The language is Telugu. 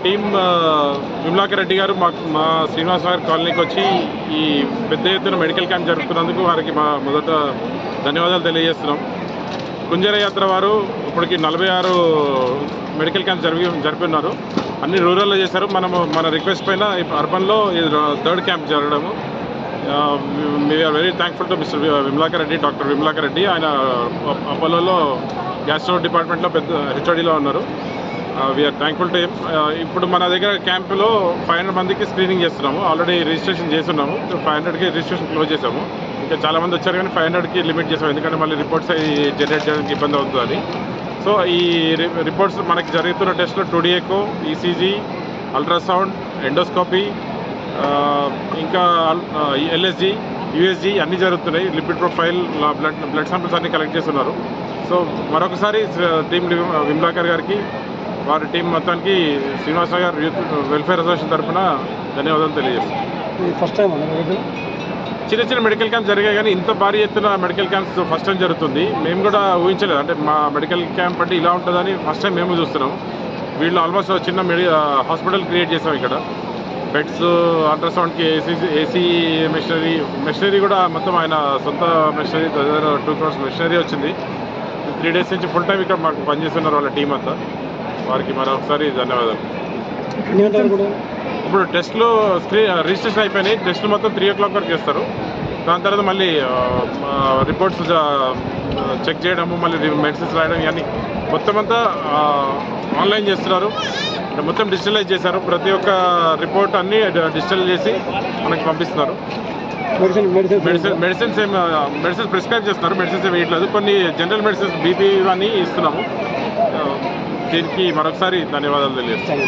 టీమ్ విమలాకర్ రెడ్డి గారు మా శ్రీనివాస్ నగర్ కాలనీకి వచ్చి ఈ పెద్ద ఎత్తున మెడికల్ క్యాంప్ జరుపుతున్నందుకు వారికి మా మొదట ధన్యవాదాలు తెలియజేస్తున్నాం. కుంజర యాత్ర వారు ఇప్పటికి 46 మెడికల్ క్యాంప్ జరిపి ఉన్నారు. అన్ని రూరల్లో చేశారు. మన రిక్వెస్ట్ పైన అర్బన్లో 3rd క్యాంప్ జరగడము. We're very thankful to mister Vimalakar Reddy, doctor Vimalakar Reddy. ఆయన అపోలోలో గ్యాస్ట్రో డిపార్ట్మెంట్లో పెద్ద హెచ్ఓడిలో ఉన్నారు. వీఆర్ థ్యాంక్ఫుల్ టు ఇప్పుడు మన దగ్గర క్యాంపులో 500 మందికి స్క్రీనింగ్ చేస్తున్నాము. ఆల్రెడీ రిజిస్ట్రేషన్ చేస్తున్నాము. 500కి రిజిస్ట్రేషన్ క్లోజ్ చేసాము. ఇంకా చాలామంది వచ్చారు కానీ 500కి లిమిట్ చేసాము, ఎందుకంటే మళ్ళీ రిపోర్ట్స్ జనరేట్ చేయడానికి ఇబ్బంది అవుతుందని. సో ఈ రిపోర్ట్స్ మనకి జరుగుతున్న టెస్ట్లో 2D echo, ECG, ultrasound, endoscopy, ఇంకా ఎల్ఎస్జీ, యూఎస్జీ అన్నీ జరుగుతున్నాయి. లిపిడ్ ప్రొఫైల్, బ్లడ్ శాంపిల్స్ అన్నీ కలెక్ట్ చేస్తున్నారు. సో మరొకసారి టీం విమలాకర్ గారికి, వారి టీం మొత్తానికి Srinivas Nagar youth welfare association తరఫున ధన్యవాదాలు తెలియజేస్తాం. ఫస్ట్ టైం చిన్న మెడికల్ క్యాంప్ జరిగాయి కానీ ఇంత భారీ ఎత్తున మెడికల్ క్యాంప్స్ ఫస్ట్ టైం జరుగుతుంది. మేము కూడా ఊహించలేదు, అంటే మా మెడికల్ క్యాంప్ అంటే ఇలా ఉంటుందని ఫస్ట్ టైం మేము చూస్తున్నాం. వీళ్ళు ఆల్మోస్ట్ చిన్న హాస్పిటల్ క్రియేట్ చేసాం. ఇక్కడ బెడ్స్, అల్ట్రాసౌండ్కి ఏసీ మెషినరీ కూడా మొత్తం ఆయన సొంత మెషినరీ 2 crores మెషినరీ వచ్చింది. 3 days నుంచి ఫుల్ టైం ఇక్కడ మాకు పనిచేస్తున్నారు వాళ్ళ టీం అంతా. వారికి మరొకసారి ధన్యవాదాలు. ఇప్పుడు టెస్ట్లు రిజిస్ట్రేషన్ అయిపోయినాయి. టెస్ట్లు మొత్తం 3 o'clock వరకు చేస్తారు. దాని తర్వాత మళ్ళీ రిపోర్ట్స్ చెక్ చేయడము, మళ్ళీ మెడిసిన్స్ రాయడం, ఇవన్నీ మొత్తం అంతా ఆన్లైన్ చేస్తున్నారు. మొత్తం డిజిటలైజ్ చేశారు. ప్రతి ఒక్క రిపోర్ట్ అన్నీ డిజిటల్ చేసి మనకి పంపిస్తున్నారు. మెడిసిన్స్ ప్రిస్క్రైబ్ చేస్తున్నారు. మెడిసిన్స్ ఏమి వేయట్లేదు. కొన్ని జనరల్ మెడిసిన్స్, బీపీ ఇవన్నీ ఇస్తున్నాము. దీనికి మరొకసారి ధన్యవాదాలు తెలియజేస్తాను.